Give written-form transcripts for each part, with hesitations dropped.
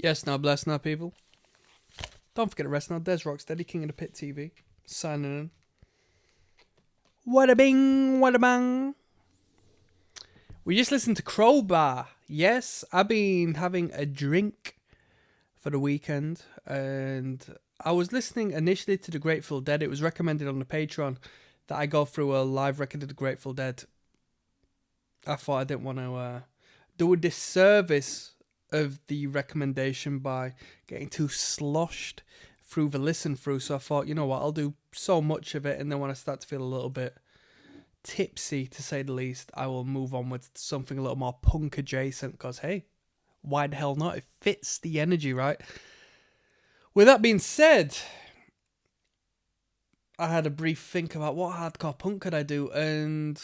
Yes, now bless now, people. Don't forget to rest now. There's ROCKSTEADY, King of the Pit TV, signing in. Wada bing, wada bang. We just listened to Crowbar. Yes, I've been having a drink for the weekend, and I was listening initially to the Grateful Dead. It was recommended on the Patreon that I go through a live record of the Grateful Dead. I thought I didn't want to do a disservice of the recommendation by getting too sloshed through the listen through. So I thought, you know what, I'll do so much of it, and then when I start to feel a little bit tipsy, to say the least, I will move on with something a little more punk adjacent, because hey, why the hell not? It fits the energy, right? With that being said, I had a brief think about what hardcore punk could I do, and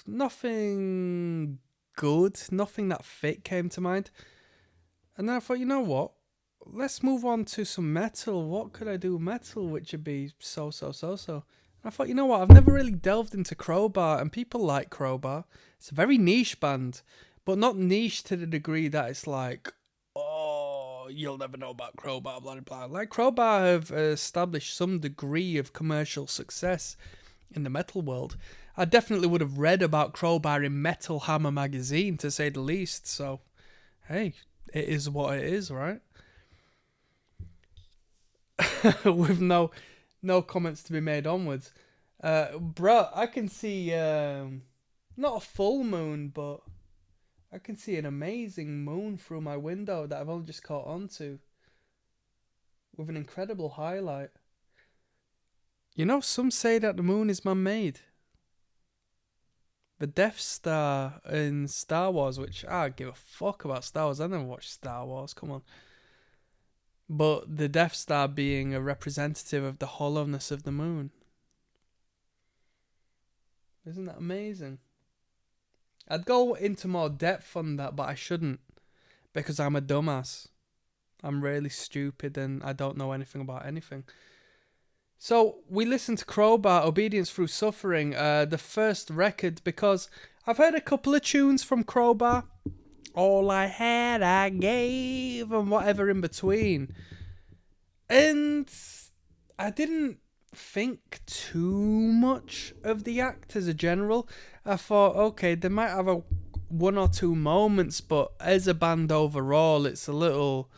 nothing good, nothing that fit came to mind. And then I thought, you know what? Let's move on to some metal. What could I do metal which would be so. And I thought, you know what? I've never really delved into Crowbar, and people like Crowbar. It's a very niche band, but not niche to the degree that it's like, oh, you'll never know about Crowbar, blah, blah, blah. Like, Crowbar have established some degree of commercial success in the metal world. I definitely would have read about Crowbar in Metal Hammer magazine, to say the least. So, hey, it is what it is, right? With no comments to be made onwards. Bruh, I can see, not a full moon, but I can see an amazing moon through my window that I've only just caught onto, with an incredible highlight. You know, some say that the moon is man-made. The Death Star in Star Wars, which I give a fuck about Star Wars. I never watched Star Wars, come on. But the Death Star being a representative of the hollowness of the moon. Isn't that amazing? I'd go into more depth on that, but I shouldn't, because I'm a dumbass. I'm really stupid and I don't know anything about anything. So we listened to Crowbar, Obedience Through Suffering, the first record, because I've heard a couple of tunes from Crowbar. All I had, I gave, and whatever in between. And I didn't think too much of the act as a general. I thought, okay, they might have one or two moments, but as a band overall, it's a little,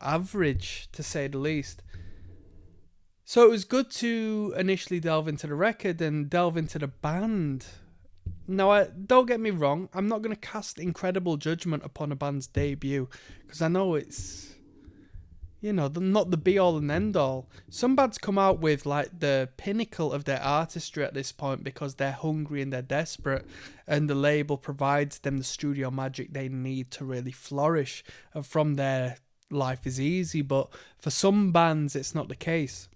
average, to say the least. So it was good to initially delve into the record and delve into the band. Now, don't get me wrong, I'm not going to cast incredible judgment upon a band's debut, because I know it's, not the be-all and end-all. Some bands come out with, like, the pinnacle of their artistry at this point because they're hungry and they're desperate, and the label provides them the studio magic they need to really flourish, and from there, life is easy. But for some bands, it's not the case.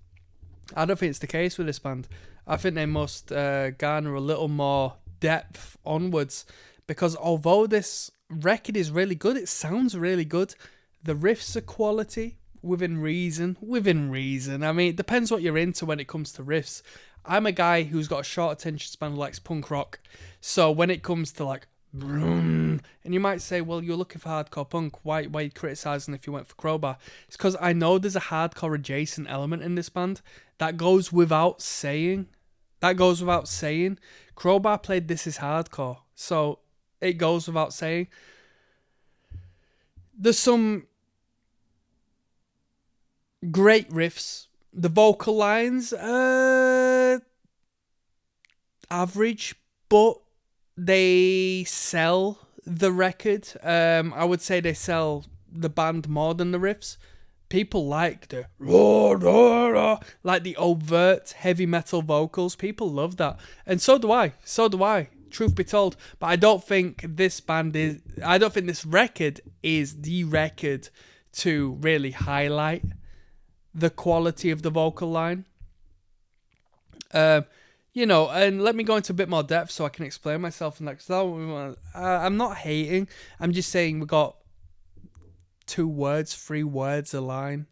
I don't think it's the case with this band. I think they must garner a little more depth onwards, because although this record is really good, it sounds really good. The riffs are quality within reason. I mean, it depends what you're into when it comes to riffs. I'm a guy who's got a short attention span who likes punk rock. So when it comes to like, and you might say, well, you're looking for hardcore punk. Why are you criticising if you went for Crowbar? It's because I know there's a hardcore adjacent element in this band. That goes without saying. Crowbar played This Is Hardcore. So it goes without saying. There's some great riffs. The vocal lines, average, but they sell the record. I would say they sell the band more than the riffs. People like the like the overt heavy metal vocals. People love that, and so do I. Truth be told, but I don't think this record is the record to really highlight the quality of the vocal line. And let me go into a bit more depth so I can explain myself. And I'm not hating. I'm just saying we got 3 words a line.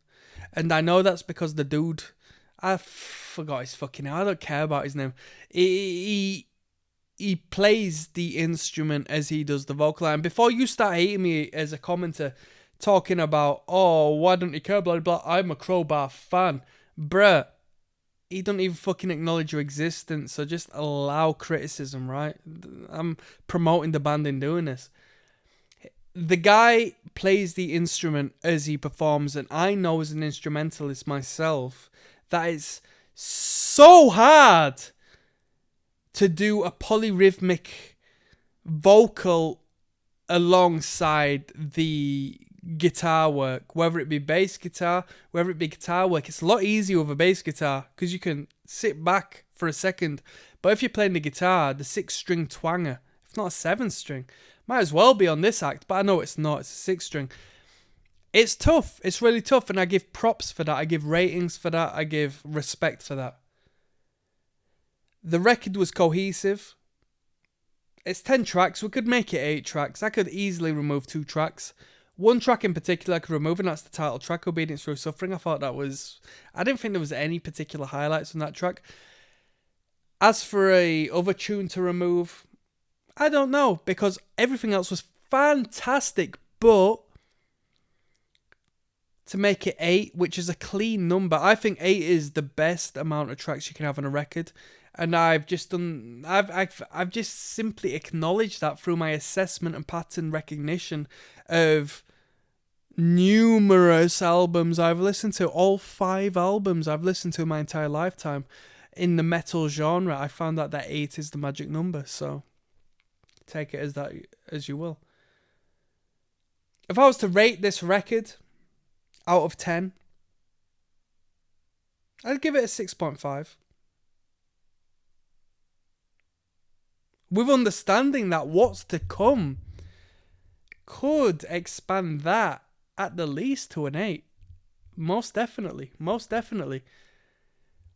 And I know that's because the dude, I forgot his fucking name. I don't care about his name. He plays the instrument as he does the vocal line. Before you start hating me as a commenter, talking about, oh, why don't you care, blah, blah, blah. I'm a Crowbar fan. Bruh, he don't even fucking acknowledge your existence, so just allow criticism, right? I'm promoting the band in doing this. The guy plays the instrument as he performs, and I know as an instrumentalist myself that it's so hard to do a polyrhythmic vocal alongside the guitar work, whether it be bass guitar, whether it be guitar work. It's a lot easier with a bass guitar because you can sit back for a second. But if you're playing the guitar, the 6-string twanger, if not a 7-string, might as well be on this act, but I know it's not. It's a 6-string. It's tough. It's really tough, and I give props for that. I give ratings for that. I give respect for that. The record was cohesive. It's 10 tracks. We could make it 8 tracks. I could easily remove 2 tracks. One track in particular I could remove, and that's the title track, Obedience Through Suffering. I thought that was... I didn't think there was any particular highlights on that track. As for a other tune to remove, I don't know, because everything else was fantastic, but to make it 8, which is a clean number, I think 8 is the best amount of tracks you can have on a record. And I've just simply acknowledged that through my assessment and pattern recognition of numerous albums I've listened to. All 5 albums I've listened to in my entire lifetime in the metal genre. I found out that 8 is the magic number. So take it as that as you will. If I was to rate this record out of 10, I'd give it a 6.5. With understanding that what's to come could expand that at the least to an 8. Most definitely. Most definitely.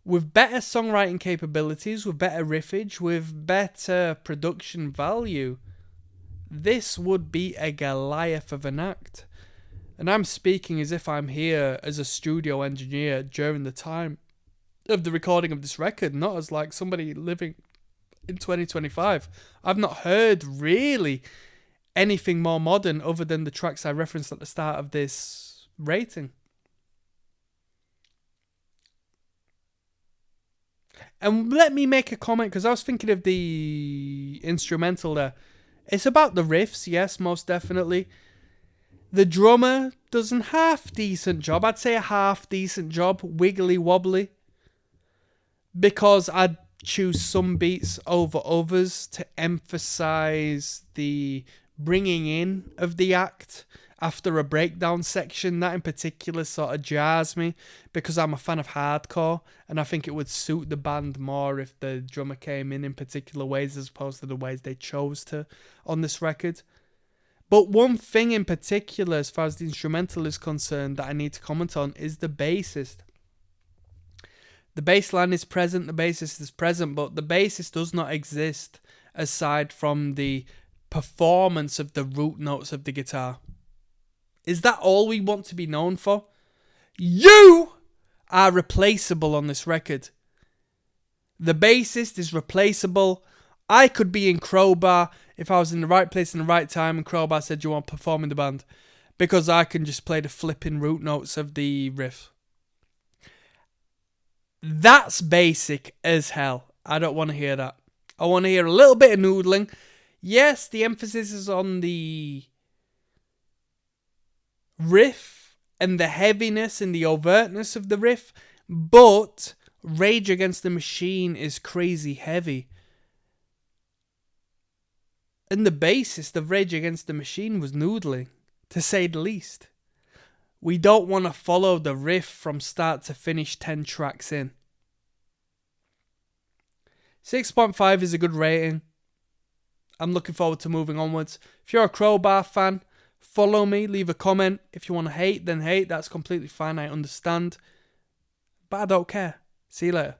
With better songwriting capabilities, with better riffage, with better production value, this would be a Goliath of an act. And I'm speaking as if I'm here as a studio engineer during the time of the recording of this record, not as like somebody living in 2025. I've not heard really anything more modern other than the tracks I referenced at the start of this rating. And let me make a comment, because I was thinking of the instrumental there. It's about the riffs, yes, most definitely. The drummer does a half-decent job. I'd say a half-decent job, wiggly wobbly. Because I'd choose some beats over others to emphasize the bringing in of the act after a breakdown section. That in particular sort of jars me because I'm a fan of hardcore, and I think it would suit the band more if the drummer came in particular ways as opposed to the ways they chose to on this record. But one thing in particular as far as the instrumental is concerned that I need to comment on is the bassist. The bass line is present, the bassist is present, but the bassist does not exist aside from the performance of the root notes of the guitar. Is that all we want to be known for? You are replaceable on this record. The bassist is replaceable. I could be in Crowbar if I was in the right place in the right time and Crowbar said, "You want to perform in the band?" Because I can just play the flipping root notes of the riff. That's basic as hell. I don't want to hear that. I want to hear a little bit of noodling. Yes, the emphasis is on the riff and the heaviness and the overtness of the riff, but Rage Against the Machine is crazy heavy. And the bassist of Rage Against the Machine was noodling, to say the least. We don't want to follow the riff from start to finish 10 tracks in. 6.5 is a good rating. I'm looking forward to moving onwards. If you're a Crowbar fan, follow me, leave a comment. If you want to hate, then hate. That's completely fine, I understand. But I don't care. See you later.